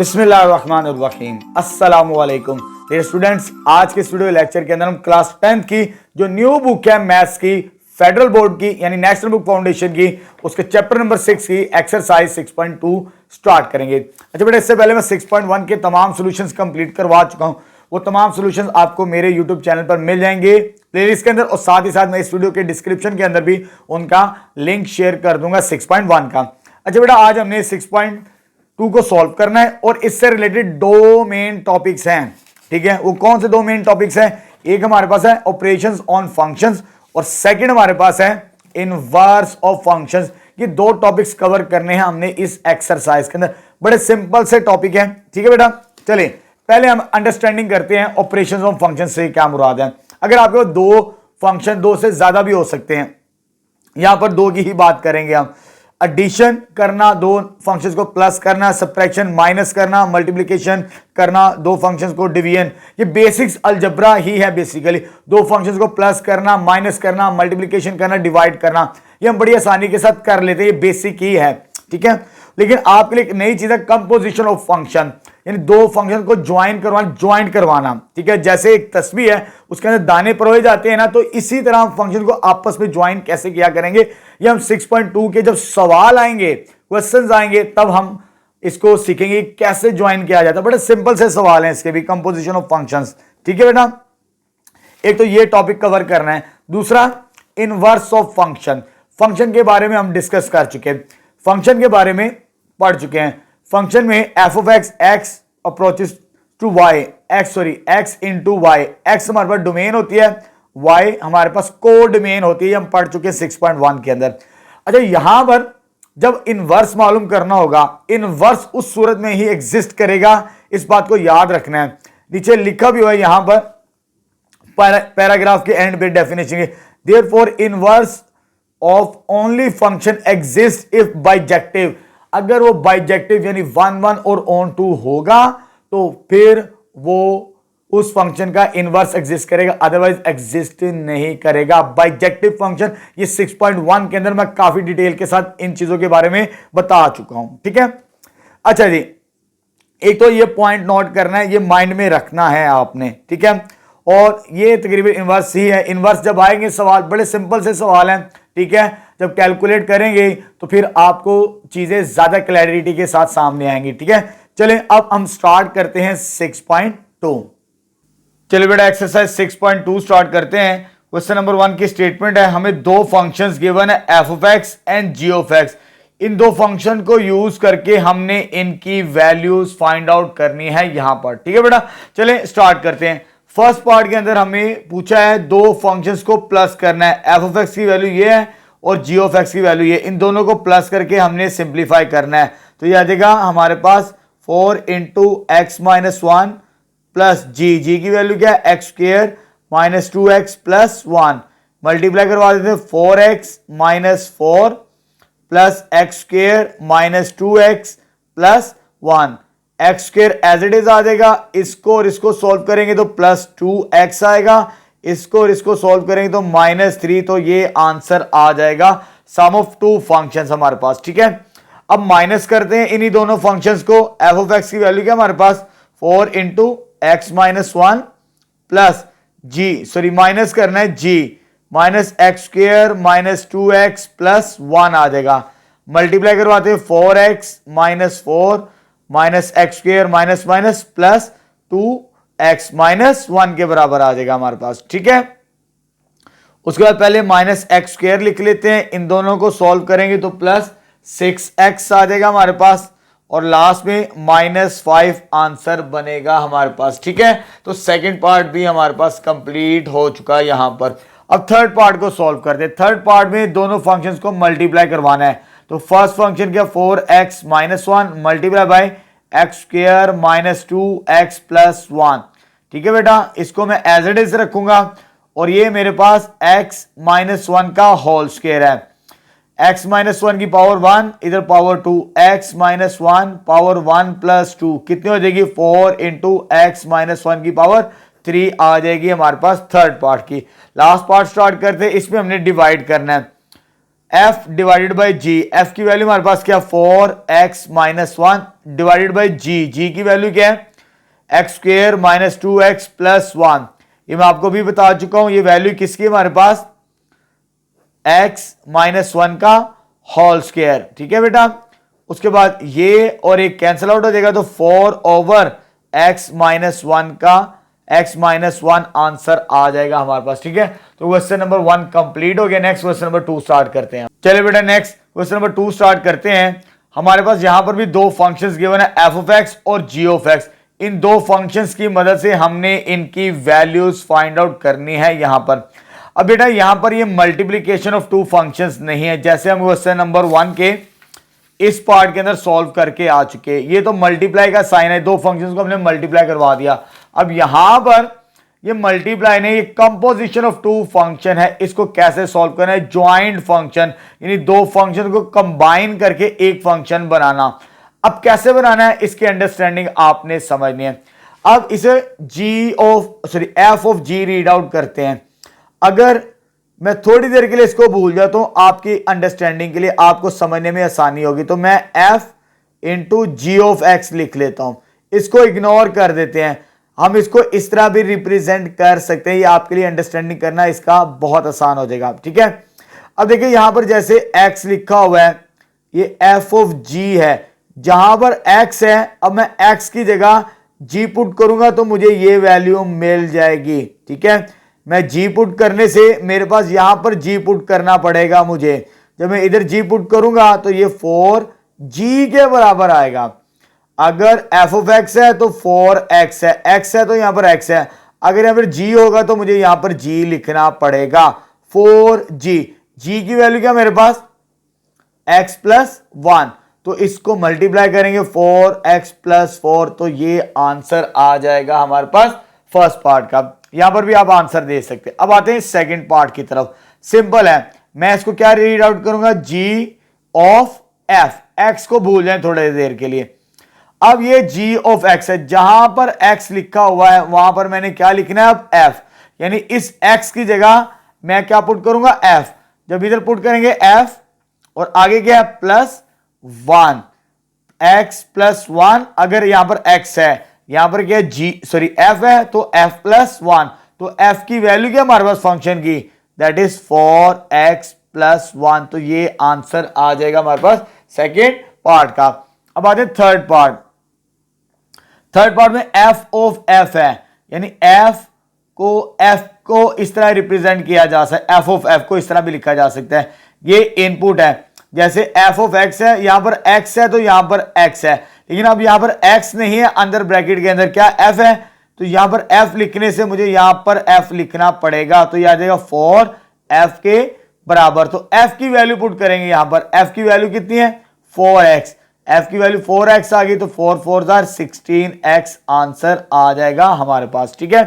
बिस्मिल्लाहिर्रहमानिर्रहीम अस्सलामुअलैकुम dear students. आज के स्टूडियो लेक्चर के अंदर हम क्लास 10th की जो न्यू बुक है मैथ्स की फेडरल बोर्ड की यानी नेशनल बुक फाउंडेशन की उसके चैप्टर नंबर 6 की एक्सरसाइज 6.2 स्टार्ट करेंगे। अच्छा बेटा, इससे पहले मैं 6.1 के तमाम सॉल्यूशंस कंप्लीट करवा चुका हूं। वो तमाम सॉल्यूशंस आपको मेरे यूट्यूब चैनल पर मिल जाएंगे प्लेलिस्ट के अंदर, और साथ ही साथ मैं इस वीडियो के डिस्क्रिप्शन के अंदर भी उनका लिंक शेयर कर दूंगा 6.1 का। अच्छा बेटा, आज हमने 6.2 को सॉल्व करना है और इससे रिलेटेड दो मेन टॉपिक्स हैं। ठीक है, वो कौन से दो मेन टॉपिक्स हैं? एक हमारे पास है ऑपरेशंस ऑन फंक्शंस और सेकंड हमारे पास है इनवर्स ऑफ फंक्शंस। ये दो टॉपिक्स कवर करने हैं हमने इस एक्सरसाइज के अंदर। बड़े सिंपल से टॉपिक हैं। ठीक है बेटा, चलिए पहले हम अंडरस्टैंडिंग करते हैं ऑपरेशंस ऑन फंक्शन से क्या मुराद है। अगर आपके दो फंक्शन, दो से ज्यादा भी हो सकते हैं, यहां पर दो की ही बात करेंगे हम। एडिशन करना, दो फंक्शंस को प्लस करना, सब्ट्रैक्शन माइनस करना, मल्टीप्लिकेशन करना, दो फंक्शंस को डिवीजन, ये बेसिक्स अलजब्रा ही है बेसिकली। दो फंक्शंस को प्लस करना, माइनस करना, मल्टीप्लिकेशन करना, डिवाइड करना, ये हम बड़ी आसानी के साथ कर लेते हैं, ये बेसिक ही है। ठीक है, लेकिन आपके लिए एक नई चीज है कंपोजिशन ऑफ फंक्शन, यानी दो फंक्शन को ज्वाइंट करवाना। ठीक है, जैसे एक तस्बीह है उसके अंदर दाने परोए जाते हैं ना, तो इसी तरह हम फंक्शन को आपस में ज्वाइन कैसे किया करेंगे, ये हम 6.2 के जब सवाल आएंगे, क्वेश्चंस आएंगे, तब हम इसको सीखेंगे कैसे ज्वाइन किया जाता है। बड़े सिंपल से सवाल हैं इसके भी, कंपोजिशन ऑफ फंक्शंस। ठीक है बेटा, एक तो ये टॉपिक कवर करना है। दूसरा इनवर्स ऑफ फंक्शन, फंक्शन के बारे में हम डिस्कस कर चुके हैं, फंक्शन के बारे में पढ़ चुके हैं। फंक्शन में f of x, x approaches to y, x into y, x हमारे पास डोमेन होती है, वाई हमारे पास को डोमेन होती है, हम पढ़ चुके हैं 6.1 के अंदर। अच्छा, यहां पर जब इनवर्स मालूम करना होगा, इनवर्स उस सूरत में ही एग्जिस्ट करेगा, इस बात को याद रखना है। नीचे लिखा भी हुआ है यहां पर पैराग्राफ के एंड पे definition, therefore inverse of only function exist if bijective, अगर वो बाइजेक्टिव यानी 1 1 और ऑन 2 होगा तो फिर वो उस फंक्शन का इनवर्स एग्जिस्ट करेगा, अदरवाइज एग्जिस्ट नहीं करेगा। बाइजेक्टिव फंक्शन, ये 6.1 के अंदर मैं काफी डिटेल के साथ इन चीजों के बारे में बता चुका हूं। ठीक है, अच्छा जी, एक तो ये पॉइंट नोट करना है, ये माइंड में रखना है आपने। ठीक है, और ये तकरीबन इनवर्स ही है। इनवर्स जब आएंगे सवाल, बड़े सिंपल से सवाल हैं। ठीक है, जब कैलकुलेट करेंगे तो फिर आपको चीजें ज्यादा क्लैरिटी के साथ सामने आएंगी। ठीक है, चलें अब हम स्टार्ट करते हैं 6.2। चलिए बेटा, एक्सरसाइज 6.2 स्टार्ट करते हैं। क्वेश्चन नंबर 1 की स्टेटमेंट है, हमें दो फंक्शंस गिवन है f of x and g of x. इन दो फंक्शन को यूज करके हमने इनकी वैल्यूज फाइंड आउट करनी है यहां पर। ठीक है बेटा, चलें स्टार्ट करते हैं। फर्स्ट पार्ट के अंदर हमें पूछा है दो फंक्शंस को प्लस करना है, एफ ऑफ एक्स की वैल्यू ये है और जी ऑफ एक्स की वैल्यू ये, इन दोनों को प्लस करके हमने सिंप्लीफाई करना है। तो ये आ जाएगा हमारे पास 4 into x minus 1 plus g की वैल्यू क्या है, x square minus 2x plus 1, multiply करवा देते हैं 4x minus 4 plus x square minus 2x plus 1, x square as it is आ जाएगा। इसको और इसको सोल्व करेंगे तो प्लस 2x आएगा, इसको और इसको सोल्व करेंगे तो -3, तो ये आंसर आ जाएगा सम ऑफ टू फंक्शंस हमारे पास। ठीक है, अब माइनस करते हैं इन्हीं दोनों फंक्शंस को। एफ ऑफ एक्स की वैल्यू क्या हमारे पास 4 into x minus 1 plus g, minus करना है g minus x square minus 2x plus 1 आ जाएगा। मल्टीप्लाई करवाते हैं 4x minus 4 minus x square minus minus plus 2x minus 1 के बराबर आ जाएगा हमारे पास। ठीक है, उसके बाद पहले माइनस एक्स स्क्वायर लिख लेते हैं, इन दोनों को सॉल्व करेंगे तो प्लस 6x आ जाएगा हमारे पास, और लास्ट में -5 आंसर बनेगा हमारे पास। ठीक है, तो सेकंड पार्ट भी हमारे पास कंप्लीट हो चुका है यहां पर। अब थर्ड पार्ट को सॉल्व करते हैं। थर्ड पार्ट में दोनों फंक्शंस को मल्टीप्लाई करवाना है। तो फर्स्ट फंक्शन क्या 4x minus 1 multiply by x square minus 2x plus 1। ठीक है बेटा, इसको मैं एज इट इज रखूंगा, और ये मेरे पास x माइनस 1 का होल स्क्वायर है, x माइनस 1 की पावर 1, इधर power 2, x minus 1 power 1 plus 2 कितनी हो जाएगी 4 इंटू एक्स माइनस 1 की पावर 3 आ जाएगी हमारे पास थर्ड पार्ट की। लास्ट पार्ट स्टार्ट करते हैं, इसमें हमने डिवाइड करना है। f divided by g, f की वैल्यू हमारे पास क्या 4x minus 1 divided by g, g की वैल्यू क्या है x square minus 2x plus 1। ये मैं आपको भी बता चुका हूं, ये वैल्यू किसकी हमारे पास x माइनस 1 का होल स्क्वायर, ठीक है बेटा। उसके बाद ये और एक कैंसिल आउट हो जाएगा तो 4 ओवर x माइनस 1 का x माइनस 1 आंसर आ जाएगा हमारे पास, ठीक है। तो क्वेश्चन नंबर 1 कंप्लीट हो गया। नेक्स्ट क्वेश्चन नंबर 2 स्टार्ट करते हैं। चलिए बेटा नेक्स्ट क्वेश्चन नंबर 2 स्टार्ट करते हैं। हमारे पास यहां पर भी दो फंक्शंस गिवन है f ऑफ x और g ऑफ x। इन दो फंक्शंस की मदद से हमने इनकी वैल्यूज फाइंड आउट करनी है यहां पर। अब बेटा यहां पर ये मल्टीप्लीकेशन ऑफ टू फंक्शंस नहीं है, जैसे हम क्वेश्चन नंबर 1 के इस पार्ट के अंदर सॉल्व करके आ चुके। ये तो मल्टीप्लाई का साइन है, दो फंक्शंस को हमने मल्टीप्लाई करवा दिया। अब यहां पर ये मल्टीप्लाई नहीं, ये कंपोजिशन ऑफ टू फंक्शन है। इसको कैसे सॉल्व करना है, ज्वाइंट फंक्शन, यानी दो फंक्शन को कंबाइन करके एक फंक्शन बनाना। अब कैसे बनाना है इसकी अंडरस्टैंडिंग आपने समझनी है। अब इसे f of g read out करते हैं। अगर मैं थोड़ी देर के लिए इसको भूल जाता हूं आपकी अंडरस्टैंडिंग के लिए, आपको समझने में आसानी होगी, तो मैं f into g of x लिख लेता हूं। इसको इग्नोर कर देते हैं, हम इसको इस तरह भी रिप्रेजेंट कर सकते हैं। ये आपके लिए अंडरस्टैंडिंग करना इसका बहुत आसान हो जाएगा, ठीक है। अब देखिए यहां पर जैसे x लिखा हुआ है, ये f ऑफ g है, जहां पर x है, अब मैं x की जगह g पुट करूंगा तो मुझे ये वैल्यू मिल जाएगी, ठीक है। मैं g पुट करने से मेरे पास यहां पर g पुट करना पड़ेगा मुझे। जब मैं इधर g पुट करूंगा तो ये 4g के बराबर आएगा। अगर f ऑफ x है तो 4x है, x है तो यहां पर x है। अगर यहां पर g होगा तो मुझे यहां पर g लिखना पड़ेगा, 4g। g की वैल्यू क्या मेरे पास x प्लस 1, तो इसको मल्टीप्लाई करेंगे 4x प्लस 4, तो ये आंसर आ जाएगा हमारे पास फर्स्ट पार्ट का। यहां पर भी आप आंसर दे सकते हैं। अब आते हैं सेकंड पार्ट की तरफ। सिंपल है, मैं इसको क्या रीड आउट करूंगा, g ऑफ f, x को भूल जाएं थोड़ी देर के लिए। अब ये g ऑफ x है, जहां पर x लिखा हुआ है वहां पर मैंने क्या लिखना है अब f, यानी इस x की जगह मैं क्या पुट करूंगा f। जब इधर पुट करेंगे f और आगे क्या है प्लस 1, x प्लस 1। अगर यहां पर x है, यहां पर क्या f है तो f प्लस 1, तो f की वैल्यू क्या हमारे पास फंक्शन की, दैट इज 4x प्लस 1। तो ये आंसर आ जाएगा हमारे पास सेकेंड पार्ट का। अब आते हैं थर्ड पार्ट। थर्ड पार्ट में f ऑफ f है, यानी f को इस तरह रिप्रेजेंट किया जा सकता है, f ऑफ f को इस तरह भी लिखा जा सकता है। ये इनपुट है, जैसे f ऑफ x है, यहां पर x है तो यहां पर x है, लेकिन अब यहां पर x नहीं है, अंदर ब्रैकेट के अंदर क्या f है, तो यहां पर f लिखने से मुझे यहां पर f लिखना पड़ेगा, तो यह आ जाएगा 4f के बराबर। तो f की वैल्यू पुट करेंगे, यहां पर f की वैल्यू कितनी है 4x, f की वैल्यू 4x आ गई, तो 4 4 16x आंसर आ जाएगा हमारे पास, ठीक है।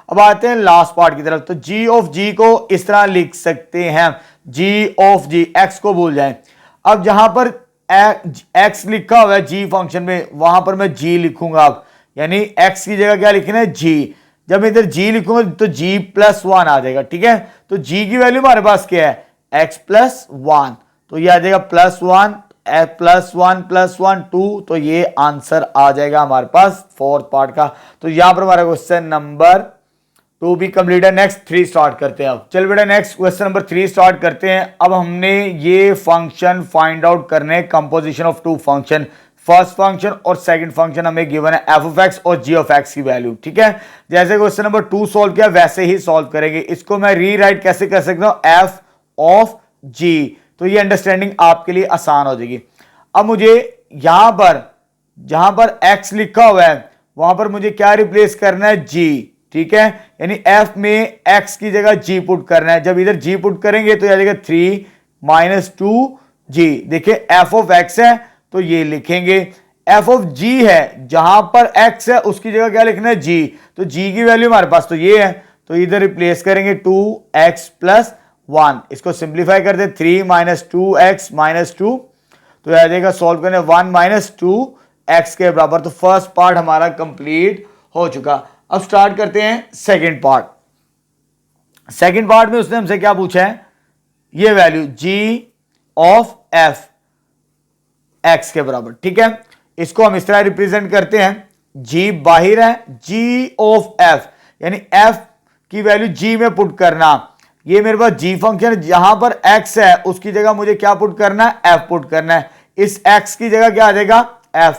अब आते हैं लास्ट पार्ट की तरफ। तो g ऑफ g को इस तरह लिख सकते हैं, g ऑफ g, x को भूल जाएं। अब जहां पर x लिखा हुआ है g फंक्शन में, वहां पर मैं g लिखूंगा अब, यानी x की जगह क्या लिखना है g। जब मैं इधर g लिखूंगा तो g प्लस 1 आ जाएगा, ठीक है। तो g की वैल्यू हमारे पास क्या है x प्लस 1, तो ये आ जाएगा प्लस 1 प्लस 1 प्लस 1 2, तो ये आंसर आ जाएगा हमारे पास फोर्थ पार्ट का। तो यहां पर हमारा क्वेश्चन नंबर 2 भी कंप्लीट है। नेक्स्ट 3 स्टार्ट करते हैं। अब चल बेटा नेक्स्ट क्वेश्चन नंबर 3 स्टार्ट करते हैं। अब हमने ये फंक्शन फाइंड आउट करने, composition of two function, first function और सेकंड फंक्शन हमें गिवन है f ऑफ x और g ऑफ x की वैल्यू, ठीक है। जैसे क्वेश्चन नंबर 2 सॉल्व किया वैसे ही सॉल्व करेंगे। इसको मैं रीराइट कैसे कर सकता हूं, f ऑफ g, तो ये अंडरस्टैंडिंग आपके लिए आसान हो जाएगी। अब मुझे यहां पर जहां पर x लिखा हुआ है वहां पर मुझे क्या रिप्लेस करना है g, ठीक है, यानी f में x की जगह g पुट करना है। जब इधर g पुट करेंगे तो आ जाएगा 3 माइनस 2g। देखिए f ऑफ x है तो ये लिखेंगे, f ऑफ g है, जहां पर x है उसकी जगह क्या लिखना है g, तो g की वैल्यू हमारे पास तो ये है, तो इधर रिप्लेस करेंगे 2x प्लस 1। इसको सिंप्लीफाई कर दे 3 माइनस 2x माइनस 2, तो आ जाएगा सॉल्व करने 1 माइनस 2x के बराबर। तो फर्स्ट पार्ट हमारा कंप्लीट हो चुका। अब स्टार्ट करते हैं सेकंड पार्ट। सेकंड पार्ट में उसने हमसे क्या पूछा है, ये value g of F x के बराबर। ठीक है, इसको हम इस तरह रिप्रेजेंट करते हैं, g बाहर है, g ऑफ f यानी f की वैल्यू g में पुट करना। ये मेरे पास g फंक्शन जहां पर x है उसकी जगह मुझे क्या पुट करना है, f पुट करना है। इस x की जगह क्या आ जाएगा, f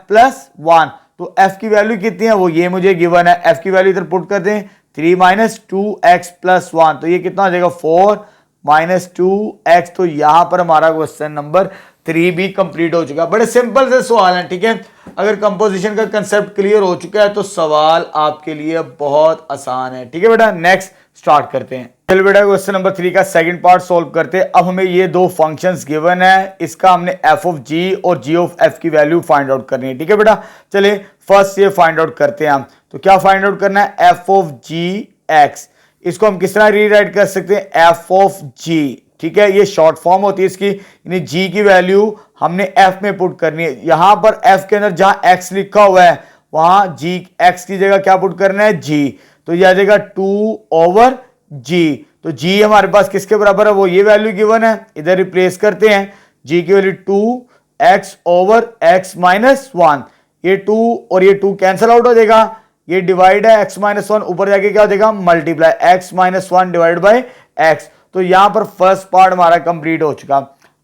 प्लस 1। तो f की वैल्यू कितनी है, वो ये मुझे गिवन है, f की वैल्यू इधर पुट कर दें, 3 माइनस 2x प्लस 1। तो ये कितना हो जाएगा, 4 माइनस 2x। तो यहां पर हमारा क्वेश्चन नंबर 3 भी कंप्लीट हो चुका है। बड़े सिंपल से सवाल हैं। ठीक है, अगर कंपोजिशन का कंसेप्ट क्लियर हो चुका है तो सवाल आपके लिए बहुत आसान है। ठीक है बेटा, नेक्स्ट स्टार्ट करते हैं। चलिए बेटा, क्वेश्चन नंबर 3 का सेकंड पार्ट सॉल्व करते हैं। अब हमें ये दो फंक्शंस गिवन है, इसका हमने f ऑफ g और g ऑफ f की वैल्यू फाइंड आउट करनी है। ठीक है बेटा, चलिए फर्स्ट ये फाइंड आउट करते हैं हम। तो क्या फाइंड आउट करना है, f ऑफ g x। इसको हम किस तरह रीराइट कर सकते हैं, f ऑफ g। ठीक है, ये शॉर्ट फॉर्म होती है इसकी, यानी g की वैल्यू हमने f में पुट करनी है। यहां पर f के अंदर जहां x लिखा हुआ है वहां g x की जगह क्या पुट करना है, g। तो यह आ जाएगा 2 ओवर g। तो g हमारे पास किसके बराबर है, वो ये वैल्यू गिवन है, इधर रिप्लेस करते हैं। g की value 2x over x minus 1। ये 2 और ये 2 कैंसिल आउट हो जाएगा, ये डिवाइड है x माइनस 1, ऊपर जाके क्या हो जाएगा, multiply x minus 1 divide by x। तो यहां पर फर्स्ट पार्ट हमारा कंप्लीट हो चुका।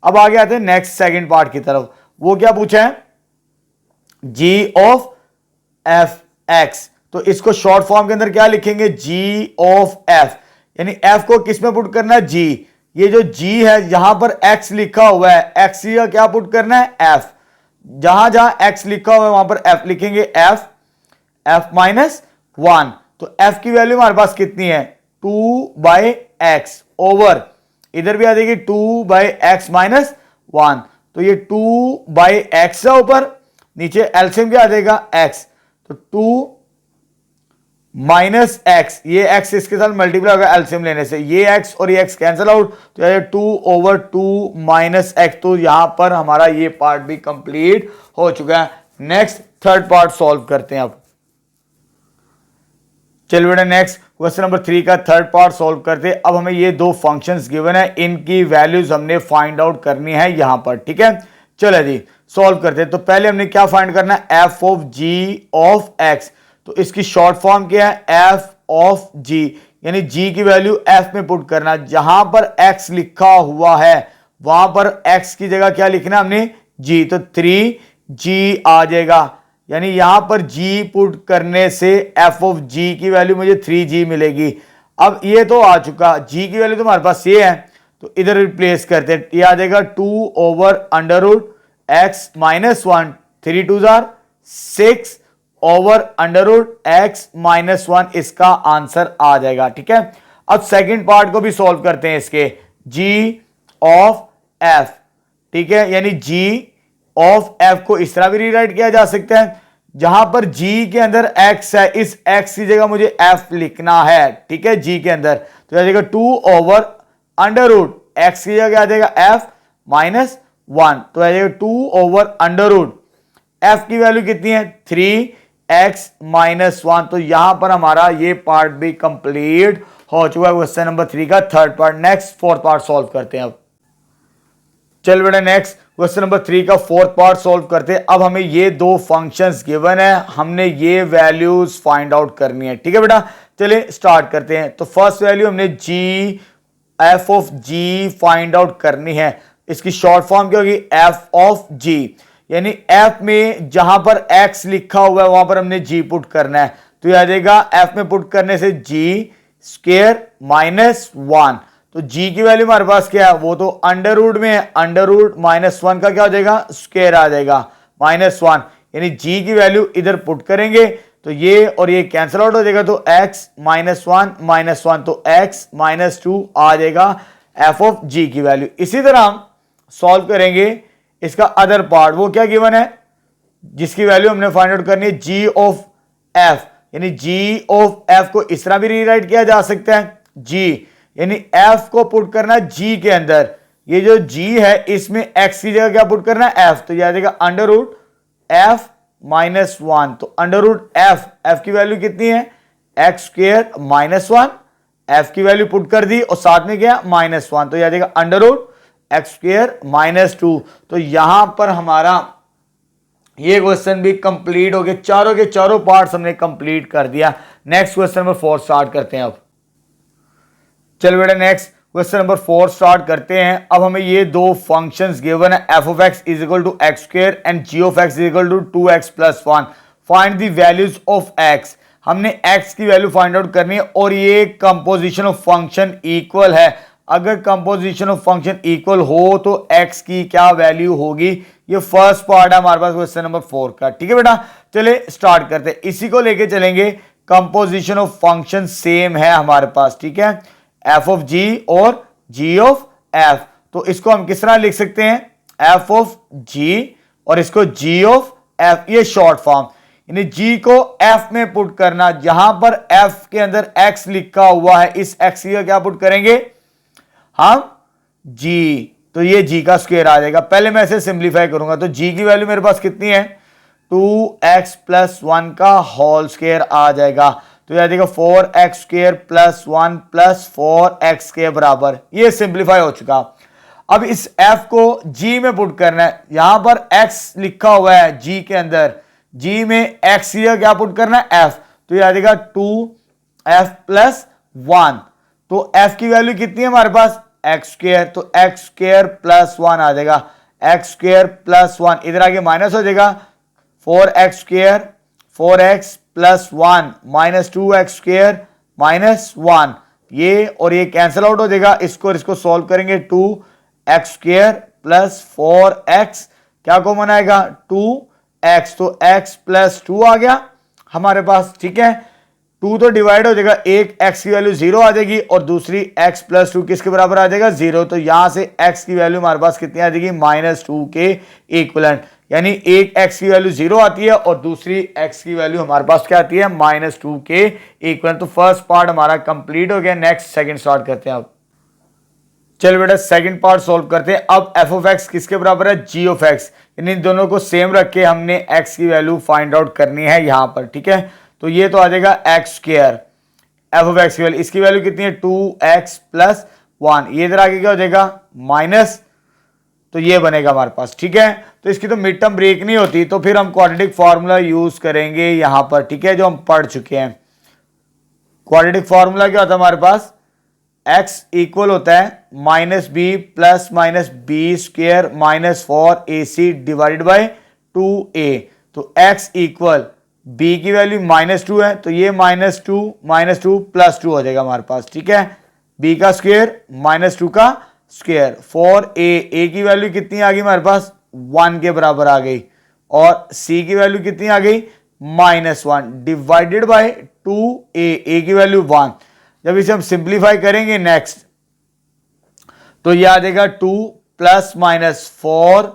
अब आगे आते हैं नेक्स्ट सेकंड पार्ट की तरफ। वो क्या पूछा है, g ऑफ f x। तो इसको शॉर्ट फॉर्म के अंदर क्या लिखेंगे, g ऑफ f, यानी f को किस में पुट करना है, g। ये जो g है यहां पर x लिखा हुआ है, x का क्या पुट करना है, f। जहां जहां x लिखा हुआ है वहां पर f लिखेंगे, f माइनस 1। तो f की वैल्यू हमारे पास कितनी है, 2 बाई एक्स ओवर, इधर भी आ जाएगी 2 बाई एक्स माइनस 1। तो ये 2 बाई एक्स है ऊपर, नीचे एलसीएम क्या आ जाएगा, x। तो 2 माइनस एक्स, ये x इसके साथ मल्टीप्लाई होगा एलसीएम लेने से, ये x और ये x कैंसिल आउट, तो ये 2 ओवर 2 माइनस एक्स। तो यहां पर हमारा ये पार्ट भी कंप्लीट हो चुका है। नेक्स्ट थर्ड पार्ट सॉल्व करते हैं अब। चलिए बेटा, नेक्स्ट क्वेश्चन नंबर 3 का थर्ड पार्ट सॉल्व करते हैं। अब हमें ये दो फंक्शंस गिवन है, इनकी वैल्यूज हमने फाइंड आउट करनी है यहां पर। ठीक है, चलो जी सॉल्व करते हैं। तो पहले हमने क्या फाइंड करना है, f of g of x। तो इसकी शॉर्ट फॉर्म क्या है, f ऑफ g, यानी g की वैल्यू f में पुट करना। जहां पर x लिखा हुआ है वहां पर x की जगह क्या लिखना हमने, g। तो 3g आ जाएगा, यानी यहां पर g पुट करने से f ऑफ g की वैल्यू मुझे 3g मिलेगी। अब ये तो आ चुका, g की वैल्यू तो हमारे पास ये है, तो इधर रिप्लेस करते हैं। ये आ जाएगा 2 over under root x minus 1, 3 2 6 over under root x minus 1, इसका आंसर आ जाएगा। ठीक है, अब सेकंड पार्ट को भी सॉल्व करते हैं इसके, g ऑफ f। ठीक है, यानी g ऑफ f को इस तरह भी रीराइट किया जा सकता है, जहां पर g के अंदर x है, इस x की जगह मुझे f लिखना है। ठीक है, g के अंदर तो आ जाएगा 2 ओवर अंडर रूट x की जगह आ जाएगा f माइनस 1। तो आ जाएगा 2 ओवर अंडर रूट f की वैल्यू कितनी है, 3x माइनस 1। तो यहां पर हमारा ये पार्ट भी कंप्लीट हो चुका है, क्वेश्चन नंबर 3 का third part. Next fourth part solve करते हैं अब। चल बेटा, नेक्स्ट क्वेश्चन नंबर 3 का फोर्थ पार्ट सॉल्व करते हैं। अब हमें ये दो फंक्शंस गिवन है, हमने ये वैल्यूज फाइंड आउट करनी है। ठीक है बेटा, चलिए स्टार्ट करते हैं। तो फर्स्ट वैल्यू हमने g f of g find out करनी है। इसकी शॉर्ट फॉर्म क्या होगी, f ऑफ g, यानी f में जहां पर x लिखा हुआ है वहां पर हमने g पुट करना है। तो यह आ जाएगा f में पुट करने से g स्क्वायर माइनस 1। तो g की वैल्यू हमारे पास क्या है, वो तो अंडर रूट में है, अंडर रूट माइनस 1 का क्या हो जाएगा, स्क्वायर आ जाएगा माइनस 1। यानी g की वैल्यू इधर पुट करेंगे तो ये और ये कैंसिल आउट हो जाएगा, तो x माइनस 1 माइनस 1, तो x माइनस 2 आ जाएगा f ऑफ g की वैल्यू। इसी तरह हम सॉल्व करेंगे इसका अदर पार्ट, वो क्या गिवन है, जिसकी वैल्यू हमने फाइंड आउट करनी है g ऑफ f, यानी g ऑफ f को इस तरह भी रीराइट किया जा सकता है, g यानी f को पुट करना है g के अंदर। ये जो g है इसमें x की जगह क्या पुट करना है, f। तो यह आ जाएगा अंडर रूट f माइनस 1। तो अंडर रूट f की वैल्यू कितनी है, एक्स स्क्वायर माइनस 1, f की वैल्यू पुट कर दी और साथ में क्या माइनस 1। तो यह आ जाएगा under root x square minus 2। तो यहां पर हमारा ये क्वेश्चन भी कंप्लीट हो गया, चारों के चारों पार्ट्स हमने कंप्लीट कर दिया। नेक्स्ट क्वेश्चन नंबर 4 स्टार्ट करते हैं। अब चल बेटा नेक्स्ट क्वेश्चन नंबर 4 स्टार्ट करते हैं। अब हमें ये दो फंक्शंस गिवन है, f of x is equal to x square and g of x is equal to 2x plus 1। Find the values of x. हमने एक्स की वैल्यू फाइंड आउट करनी है और ये कंपोजिशन ऑफ फंक्शन इक्वल है। अगर composition of function equal हो तो एक्स की क्या वैल्यू होगी, ये फर्स्ट पार्ट है हमारे पास क्वेश्चन नंबर 4 का। ठीक है बेटा, चले स्टार्ट करते हैं, इसी को लेके चलेंगे। कंपोजिशन ऑफ फंक्शन सेम है हमारे पास, ठीक है, एफ ऑफ जी और जी ऑफ एफ। तो इसको हम किस तरह लिख सकते हैं, एफ ऑफ जी और इसको जी ऑफ एफ, ये शॉर्ट फॉर्म। यानी जी को एफ में पुट करना, जहां पर एफ के अंदर एक्स लिखा हुआ है, इस एक्स का क्या पुट करेंगे हम, जी। तो ये जी का स्क्वायर आ जाएगा। पहले मैं इसे सिंप्लीफाई करूंगा, तो जी की वैल्यू मेरे पास कितनी है, 2x प्लस 1 का होल स्क्वायर आ जाएगा। तो आ जाएगा 4x square plus 1 plus 4x के बराबर। ये सिंप्लीफाई हो चुका। अब इस f को g में पुट करना है, यहां पर x लिखा हुआ है g के अंदर, g में x क्या पुट करना है, f। तो ये आ जाएगा 2f प्लस 1। तो f की वैल्यू कितनी है हमारे पास, एक्स स्क्वायर। तो एक्स स्क्वायर प्लस 1 आ जाएगा, एक्स स्क्वायर प्लस 1, इधर आगे माइनस हो जाएगा, 4x square 4x plus 1 minus 2x square minus 1, ये और ये कैंसिल आउट हो जाएगा। इसको और इसको सॉल्व करेंगे, 2x स्क्वायर प्लस 4x क्या कॉमन आएगा, 2x। तो x प्लस 2 आ गया हमारे पास, ठीक है। 2 तो डिवाइड हो जाएगा, एक x की वैल्यू 0 आ जाएगी और दूसरी x प्लस 2 किसके बराबर आ जाएगा, 0। तो यहां से x की वैल्यू हमारे पास कितनी आ जाएगी, -2 के इक्विवेलेंट। यानी एक x की वैल्यू 0 आती है और दूसरी x की वैल्यू हमारे पास क्या आती है, -2 के इक्विवेलेंट। तो फर्स्ट पार्ट हमारा कंप्लीट हो गया। नेक्स्ट सेकंड स्टार्ट करते हैं। अब चल बेटा सेकंड पार्ट सॉल्व करते हैं। अब f ऑफ x किसके बराबर है, g ऑफ x। इन दोनों को सेम रख के हमने x की वैल्यू फाइंड आउट करनी है यहां पर, ठीक है। तो ये तो आ जाएगा x square, F of x की वैल्यू, इसकी वैल्यू कितनी है, 2x प्लस 1। ये इधर आगे क्या हो जाएगा, माइनस, तो ये बनेगा हमारे पास, ठीक है। तो इसकी तो मिड टर्म ब्रेक नहीं होती, तो फिर हम क्वाड्रेटिक फार्मूला यूज करेंगे यहां पर, ठीक है, जो हम पढ़ चुके हैं। क्वाड्रेटिक फार्मूला क्या होता है हमारे पास, x इक्वल होता है -b plus minus b square minus 4ac divided by 2a। तो x इक्वल b की वैल्यू -2 है, तो ये -2 प्लस 2 हो जाएगा हमारे पास, ठीक है। b का स्क्वायर -2 का स्क्वायर, 4a की वैल्यू कितनी आ गई हमारे पास, 1 के बराबर आ गई, और c की वैल्यू कितनी आ गई, -1 डिवाइडेड बाय 2a की वैल्यू 1। जब इसे हम सिंप्लीफाई करेंगे नेक्स्ट, तो ये आ जाएगा 2 plus minus 4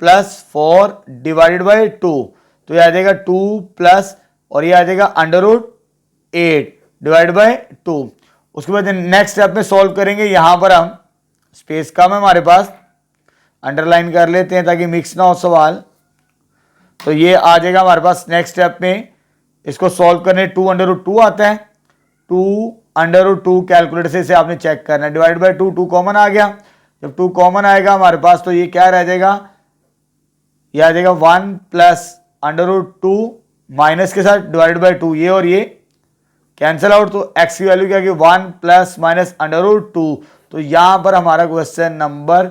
plus 4 divided by 2। तो ये आ जाएगा 2 प्लस और ये आ जाएगा √8 डिवाइड बाई 2। उसके बाद नेक्स्ट स्टेप में सॉल्व करेंगे। यहां पर हम स्पेस कम है हमारे पास, अंडरलाइन कर लेते हैं ताकि मिक्स ना हो सवाल। तो ये आ जाएगा हमारे पास नेक्स्ट स्टेप में, इसको सॉल्व करने 2√2 आता है, 2√2 कैलकुलेटर से आपने चेक करना है, डिवाइड बाई 2 कॉमन आ गया। जब 2 कॉमन आएगा हमारे पास तो ये क्या रह जाएगा, ये आ जाएगा 1 प्लस √2 माइनस के साथ डिवाइड बाई 2, ये और ये कैंसिल आउट। तो x की वैल्यू क्या 1 प्लस माइनस √2। तो यहां पर हमारा क्वेश्चन नंबर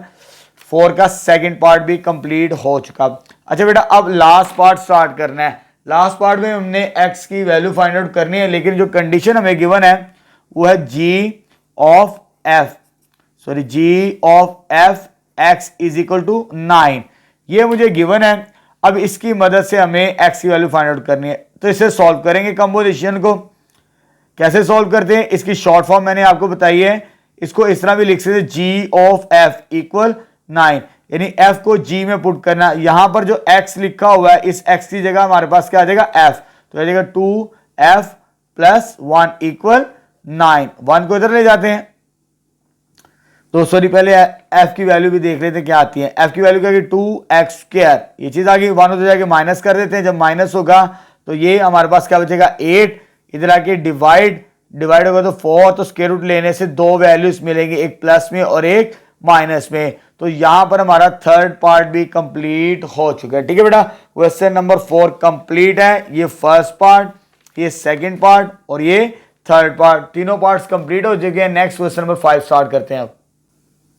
4 का सेकंड पार्ट भी कंप्लीट हो चुका। अच्छा बेटा अब लास्ट पार्ट स्टार्ट करना है। लास्ट पार्ट में हमने x की वैल्यू फाइंड आउट करनी है, लेकिन जो कंडीशन हमें गिवन है वो है g of f x is equal to 9, ये मुझे गिवन है। अब इसकी मदद से हमें x की वैल्यू फाइंड आउट करनी है, तो इसे सॉल्व करेंगे। कंपोजिशन को कैसे सॉल्व करते हैं, इसकी शॉर्ट फॉर्म मैंने आपको बताई है। इसको इस तरह भी लिख सकते g ऑफ f इक्वल 9, यानी f को g में पुट करना। यहां पर जो x लिखा हुआ है, इस x की जगह हमारे पास क्या आ जाएगा, f। तो आ जाएगा 2f प्लस 1 इक्वल 9। 1 को इधर ले जाते हैं, तो सॉरी पहले f की वैल्यू भी देख लेते हैं क्या आती है। f की वैल्यू क्या है, 2x स्क्वायर, ये चीज आ गई, 1 हो जाएगा माइनस कर देते हैं। जब माइनस होगा तो ये हमारे पास क्या बचेगा, 8, इधर आके डिवाइड होगा तो 4, तो स्क्वायर रूट लेने से दो वैल्यूज मिलेंगी, एक प्लस में और एक माइनस में। तो यहां पर हमारा थर्ड पार्ट भी कंप्लीट हो चुका है। ठीक है बेटा, क्वेश्चन नंबर 4 कंप्लीट है। ये फर्स्ट पार्ट, ये सेकंड पार्ट और ये थर्ड पार्ट, तीनों पार्ट्स कंप्लीट हो चुके हैं। नेक्स्ट क्वेश्चन नंबर 5 स्टार्ट करते हैं। अब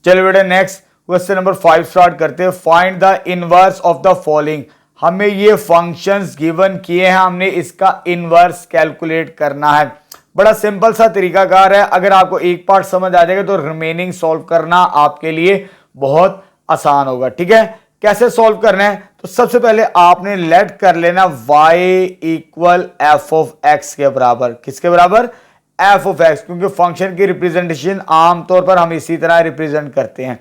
चलिए बेटा नेक्स्ट क्वेश्चन नंबर 5 स्टार्ट करते हैं। Find the inverse of the following. हमें ये फंक्शंस गिवन किए हैं, हमने इसका इनवर्स कैलकुलेट करना है। बड़ा सिंपल सा तरीकाकार है। अगर आपको एक पार्ट समझ आ जाएगा तो रिमेनिंग सॉल्व करना आपके लिए बहुत आसान होगा। ठीक है, कैसे सॉल्व करना है? तो सबसे पहले आपने लेट कर लेना y equal F of x के बराबर। किसके बराबर? एफ ऑफ एक्स, क्योंकि फंक्शन की रिप्रेजेंटेशन आमतौर पर हम इसी तरह रिप्रेजेंट करते हैं।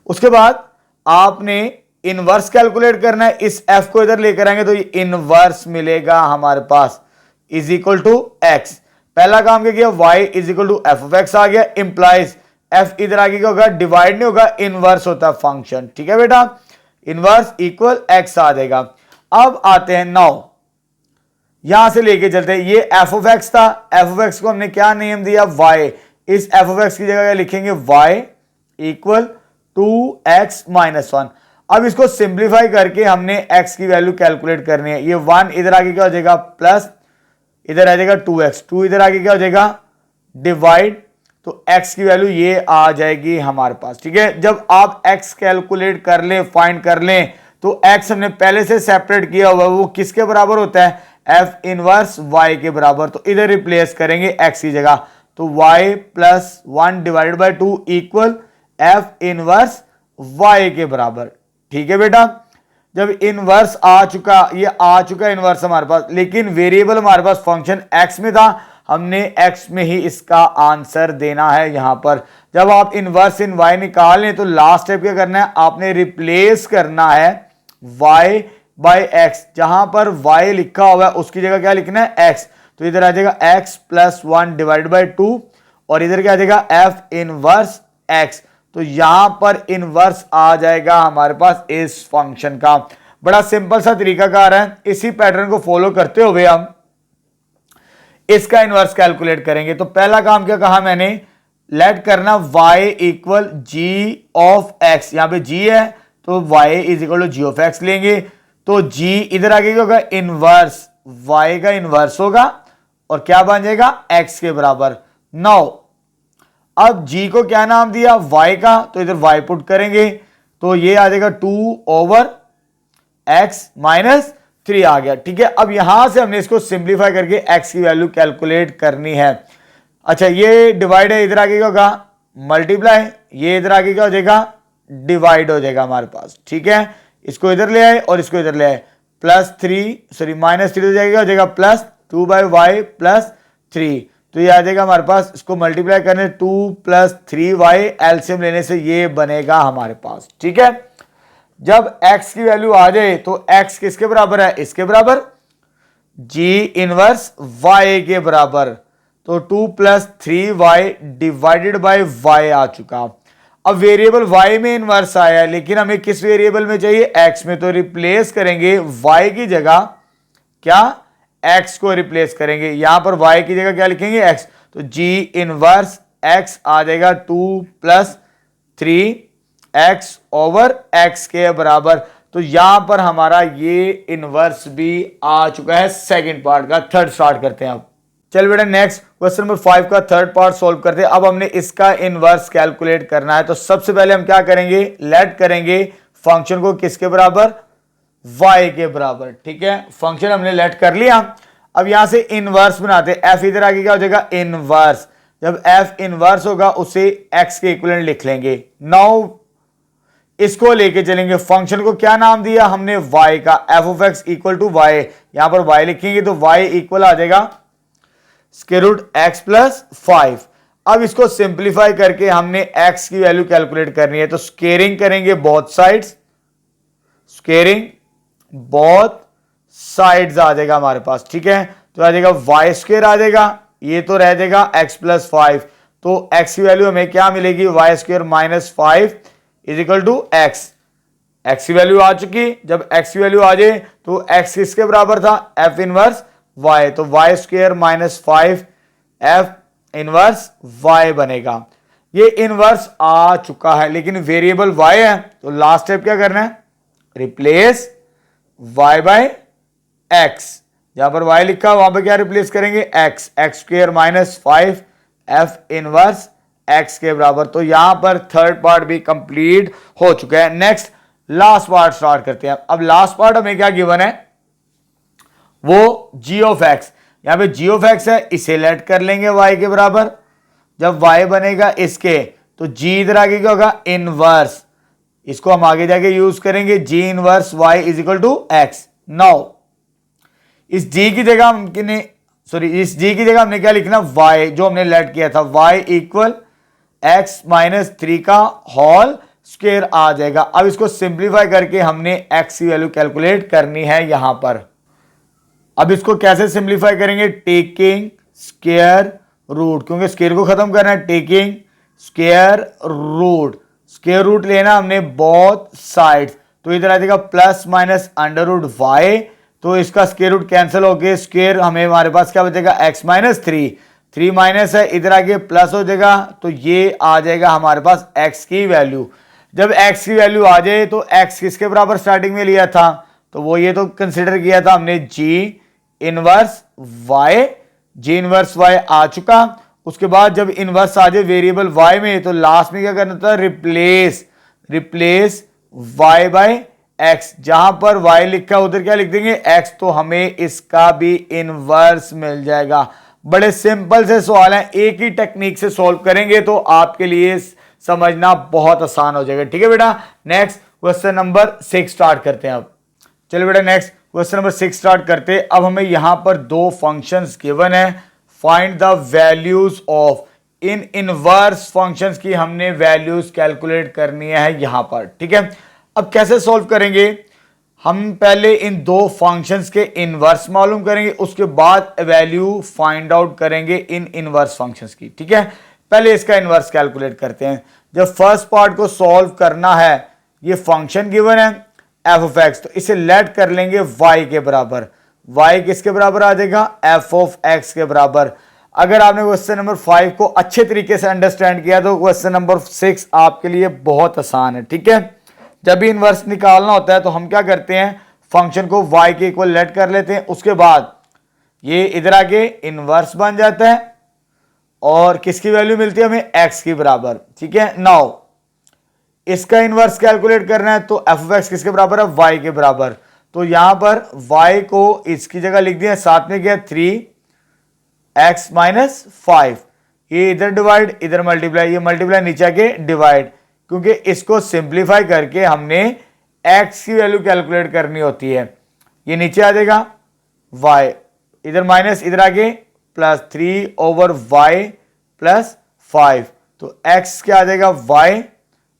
उसके बाद आपने इनवर्स कैलकुलेट करना है। इस एफ को इधर लेकर आएंगे तो ये इनवर्स मिलेगा हमारे पास, इज इक्वल टू एक्स। पहला काम क्या किया? y is equal to f of x आ गया, इंप्लाइज f इधर आगे क्या होगा? डिवाइड नहीं होगा, इनवर्स होता है फंक्शन। ठीक है बेटा, इनवर्स इक्वल x आ जाएगा। अब आते हैं नाउ, यहां से लेके चलते हैं। ये f ऑफ x था, f ऑफ x को हमने क्या नेम दिया? y। इस f ऑफ x की जगह लिखेंगे y इक्वल 2x माइनस 1। अब इसको सिंप्लीफाई करके हमने x की वैल्यू कैलकुलेट करनी है। ये 1 इधर आगे क्या हो जाएगा? प्लस, इधर आ जाएगा 2x, 2 इधर आगे क्या हो जाएगा? डिवाइड, तो x की वैल्यू ये आ जाएगी हमारे पास। ठीक है, जब आप x कैलकुलेट कर लें, फाइंड कर लें, तो x हमने पहले से सेपरेट किया हुआ, वो किसके बराबर होता है? f इनवर्स y के बराबर। तो इधर रिप्लेस करेंगे x की जगह, तो y plus 1 divided by 2 equal f inverse y के बराबर। ठीक है बेटा, जब इनवर्स आ चुका, ये आ चुका इनवर्स हमारे पास, लेकिन वेरिएबल हमारे पास फंक्शन x में था, हमने x में ही इसका आंसर देना है। यहां पर जब आप इनवर्स इन y निकाल लें तो लास्ट स्टेप क्या करना है? आपने रिप्लेस करना है y बाय x। जहां पर y लिखा हुआ है उसकी जगह क्या लिखना है? x। तो इधर आ जाएगा x प्लस 1 डिवाइड बाई 2 और इधर क्या आ जाएगा? f inverse x। तो यहां पर इनवर्स आ जाएगा हमारे पास इस फंक्शन का। बड़ा सिंपल सा तरीकाकार है। इसी पैटर्न को फॉलो करते हुए हम इसका इनवर्स कैलकुलेट करेंगे। तो पहला काम क्या कहा मैंने? लेट करना y equal g of x। यहां पे g है तो y is equal to g of x लेंगे। तो g इधर आगे क्या होगा? इनवर्स y का इनवर्स होगा और क्या बन जाएगा? x के बराबर। नाउ अब g को क्या नाम दिया? y का, तो इधर y पुट करेंगे तो ये आ जाएगा 2 ओवर x माइनस 3 आ गया। ठीक है, अब यहां से हमने इसको सिंप्लीफाई करके x की वैल्यू कैलकुलेट करनी है। अच्छा, ये डिवाइड है, इधर आगे क्या होगा? मल्टीप्लाई, ये इधर आगे क्या हो जाएगा? डिवाइड हो जाएगा हमारे पास। ठीक है, इसको इधर ले आए और इसको इधर ले आए, प्लस 3 सॉरी माइनस 3 हो जाएगा, हो जाएगा प्लस 2 बाई वाई प्लस 3। तो ये आ जाएगा हमारे पास, इसको मल्टीप्लाई करने 2 प्लस 3y, एलसीएम लेने से ये बनेगा हमारे पास। ठीक है, जब x की वैल्यू आ जाए तो x किसके बराबर है? इसके बराबर, g इनवर्स y के बराबर। तो 2 plus 3y divided by y आ चुका। अब वेरिएबल y में इनवर्स आया, लेकिन हमें किस वेरिएबल में चाहिए? x में। तो रिप्लेस करेंगे y की जगह क्या? x को रिप्लेस करेंगे। यहां पर y की जगह क्या लिखेंगे? x। तो g इनवर्स x आ जाएगा 2 प्लस 3x ओवर x के बराबर। तो यहां पर हमारा ये इनवर्स भी आ चुका है सेकंड पार्ट का। थर्ड स्टार्ट करते हैं अब। चल बेटा नेक्स्ट क्वेश्चन नंबर 5 का थर्ड पार्ट सॉल्व करते हैं। अब हमने इसका इनवर्स कैलकुलेट करना है। तो सबसे पहले हम क्या करेंगे? लेट करेंगे फंक्शन को किसके बराबर? y के बराबर। ठीक है, फंक्शन हमने लेट कर लिया। अब यहां से इनवर्स बनाते हैं। f इधर आगे क्या हो जाएगा? इनवर्स। जब f इनवर्स होगा उसे x के इक्विवेलेंट लिख लेंगे। नाउ इसको लेके चलेंगे। फंक्शन को क्या नाम दिया हमने? y का। f of x equal to y, यहां पर y लिखेंगे तो y इक्वल आ जाएगा स्क्वायर रूट x प्लस 5। अब इसको सिंप्लीफाई करके हमने x की वैल्यू कैलकुलेट करनी है। तो स्क्वेयरिंग करेंगे both sides, squaring both sides आ जाएगा हमारे पास। ठीक है, तो आ जाएगा वाई स्क्वेयर आ जाएगा, ये तो रह जाएगा x प्लस 5। तो x की वैल्यू हमें क्या मिलेगी? Y square minus 5 is equal to x। x की वैल्यू आ चुकी। जब x की वैल्यू आ जाए तो x किसके बराबर था? f inverse y। तो y square minus 5 f inverse y बनेगा। ये इनवर्स आ चुका है, लेकिन वेरिएबल y है, तो लास्ट स्टेप क्या करना है, रिप्लेस y बाय x। जहां पर y लिखा वहां पर क्या रिप्लेस करेंगे, x, x square minus 5 f inverse x के बराबर। तो यहां पर थर्ड पार्ट भी कंप्लीट हो चुका है। नेक्स्ट लास्ट पार्ट स्टार्ट करते हैं। अब लास्ट पार्ट हमें क्या गिवन है, वो g ऑफ x। यहां पे g ऑफ x है, इसे लेट कर लेंगे y के बराबर। जब y बनेगा इसके, तो g इधर आगे क्या होगा, इनवर्स। इसको हम आगे जाके यूज करेंगे, g inverse y is equal to x। Now इस g की जगह हमने इस g की जगह हमने क्या लिखना, y जो हमने लेट किया था, y इक्वल x माइनस 3 का होल स्क्वायर आ जाएगा। अब इसको सिंप्लीफाई करके हमने x की वैल्यू कैलकुलेट करनी है यहां पर। अब इसको कैसे सिंप्लीफाई करेंगे, टेकिंग स्क्वायर रूट, क्योंकि स्क्वायर को खत्म करना है, taking square root. Square root लेना हमने बोथ साइड्स, तो इधर आ जाएगा plus minus under root y, तो इसका स्क्वायर रूट कैंसिल होके स्क्वायर हमें हमारे पास क्या बचेगा, x माइनस 3 माइनस है, इधर आगे प्लस हो जाएगा, तो ये आ जाएगा हमारे पास x की वैल्यू। जब x की वैल्यू आ जाए तो x किसके बराबर स्टार्टिंग में लिया था, तो वो ये तो कंसिडर किया था हमने g इनवर्स y आ चुका। उसके बाद जब इनवर्स आ जाए वेरिएबल y में, तो लास्ट में क्या करना था, रिप्लेस y बाय x। जहां पर y लिखा उधर क्या लिख देंगे, x, तो हमें इसका भी इनवर्स मिल जाएगा। बड़े सिंपल से सवाल हैं, एक ही टेक्निक से सॉल्व करेंगे तो आपके लिए समझना बहुत आसान हो जाएगा। ठीक है बेटा, नेक्स्ट क्वेश्चन नंबर 6 स्टार्ट करते हैं। अब चलिए बेटा नेक्स्ट क्वेश्चन नंबर 6 स्टार्ट करते हैं। अब हमें यहां पर दो फंक्शंस गिवन है, find the values of. In inverse functions की हमने वैल्यूज कैलकुलेट करनी है यहां पर। ठीक है, अब कैसे सॉल्व करेंगे, हम पहले इन दो फंक्शंस के इनवर्स मालूम करेंगे, उसके बाद वैल्यू फाइंड आउट करेंगे इन इनवर्स फंक्शंस की। ठीक है, पहले इसका इनवर्स कैलकुलेट करते हैं। जब फर्स्ट पार्ट को सॉल्व करना है, ये फंक्शन गिवन है f ऑफ x, तो इसे लेट कर लेंगे y के बराबर। y किसके बराबर आ जाएगा, f ऑफ x के बराबर। अगर आपने क्वेश्चन नंबर 5 को अच्छे तरीके से अंडरस्टैंड किया तो क्वेश्चन नंबर 6 आपके लिए बहुत आसान है। ठीक है, जब भी इनवर्स निकालना होता है तो हम क्या करते हैं, फंक्शन को y के इक्वल लेट कर लेते हैं, उसके बाद ये इधर आके इनवर्स बन जाता है और किसकी वैल्यू मिलती है हमें, x की बराबर। ठीक है, नाउ इसका इनवर्स कैलकुलेट करना है, तो f ऑफ x किसके बराबर है, y के बराबर। तो यहां पर y को इसकी जगह लिख दिया, साथ में क्या 3x माइनस 5, ये इधर डिवाइड इधर मल्टीप्लाई, ये मल्टीप्लाई नीचे के डिवाइड, क्योंकि इसको सिंप्लीफाई करके हमने x की वैल्यू कैलकुलेट करनी होती है। ये नीचे आ जाएगा y, इधर माइनस इधर आगे प्लस 3 ओवर y प्लस 5, तो x क्या आ जाएगा y,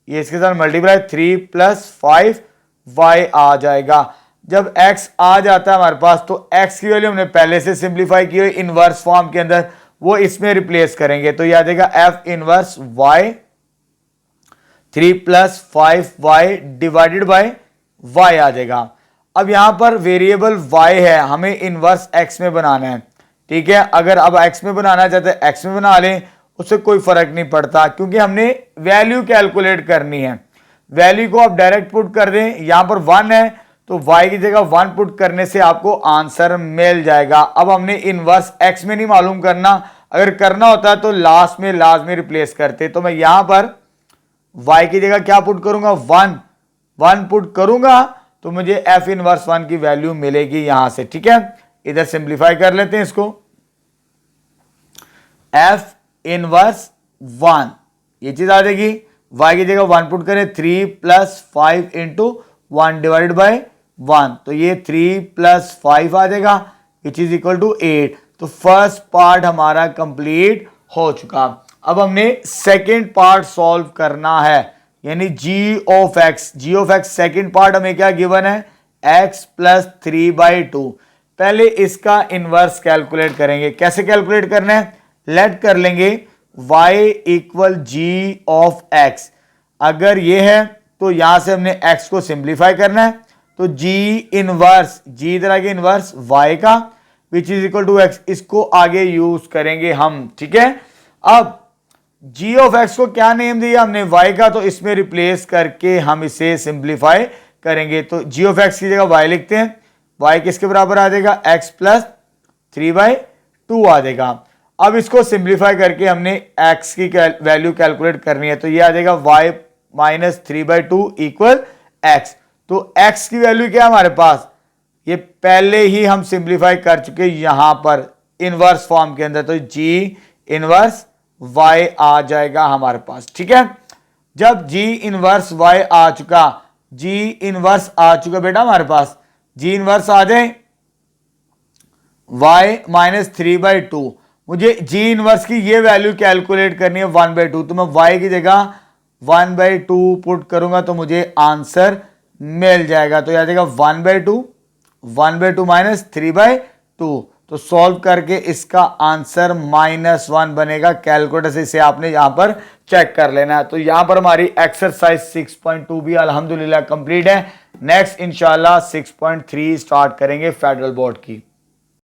ये इसके साथ मल्टीप्लाई 3 प्लस 5 y आ जाएगा। जब x आ जाता है हमारे पास, तो x की वैल्यू हमने पहले से सिंप्लीफाई की हुई इनवर्स फॉर्म के अंदर, वो इसमें रिप्लेस करेंगे, तो ये आ जाएगा f inverse y 3 plus 5y divided by y आ जाएगा। अब यहां पर वेरिएबल y है, हमें इनवर्स x में बनाना है। ठीक है, अगर अब x में बनाना चाहते हैं x में बना लें, उससे कोई फर्क नहीं पड़ता, क्योंकि हमने वैल्यू कैलकुलेट करनी है। वैल्यू को आप डायरेक्ट पुट कर दें, यहां पर 1 है तो y की जगह 1 पुट करने से आपको आंसर मिल जाएगा। अब हमने इनवर्स x में नहीं मालूम करना, अगर करना होता है तो लास्ट में लाजमी रिप्लेस करते। तो मैं यहां पर y की जगह क्या पुट करूंगा, 1 पुट करूंगा, तो मुझे f इनवर्स 1 की वैल्यू मिलेगी यहां से। ठीक है, इधर सिंप्लीफाई कर लेते हैं इसको, f इनवर्स 1, ये चीज आ जाएगी, y की जगह 1 पुट करें, 3 प्लस 5 इंटू 1 डिवाइड बाई 1, तो ये 3 प्लस 5 आ जाएगा, विच इज इक्वल टू 8। तो फर्स्ट पार्ट हमारा कंप्लीट हो चुका। अब हमने सेकेंड पार्ट सॉल्व करना है, यानी g of x second part हमें क्या गिवन है, x प्लस 3/2। पहले इसका इनवर्स कैलकुलेट करेंगे। कैसे कैलकुलेट करना है, लेट कर लेंगे y equal g of x। अगर ये है तो यहां से हमने x को सिंप्लीफाई करना है, तो g इनवर्स, g इधर आगे इनवर्स y का, which is equal to x, इसको आगे यूज करेंगे हम। ठीक है, अब जी ऑफ एक्स को क्या नेम दिया हमने, वाई का, तो इसमें रिप्लेस करके हम इसे सिंप्लीफाई करेंगे। तो जी ऑफ एक्स की जगह वाई लिखते हैं, वाई किसके बराबर आ जाएगा, एक्स प्लस 3/2 आ जाएगा। अब इसको सिंप्लीफाई करके हमने एक्स की वैल्यू कैलकुलेट करनी है, तो ये आ जाएगा वाई माइनस 3/2 इक्वल एक्स। तो एक्स की वैल्यू क्या है हमारे पास, ये पहले ही हम सिंप्लीफाई कर चुके यहां पर इनवर्स फॉर्म के अंदर, तो जी इनवर्स y आ जाएगा हमारे पास। ठीक है, जब g इनवर्स y आ चुका, g इनवर्स आ चुका बेटा हमारे पास, g इनवर्स आ जाए y माइनस 3/2, मुझे g इनवर्स की ये वैल्यू कैलकुलेट करनी है 1/2, तो मैं y की जगह 1/2 पुट करूंगा तो मुझे आंसर मिल जाएगा। तो यह जाएगा 1/2 माइनस 3/2, तो सॉल्व करके इसका आंसर -1 बनेगा। कैलकुलेटर से इसे आपने यहां पर चेक कर लेना है। तो यहां पर हमारी एक्सरसाइज 6.2 भी अल्हम्दुलिल्लाह कंप्लीट है। नेक्स्ट इंशाल्लाह 6.3 स्टार्ट करेंगे फेडरल बोर्ड की।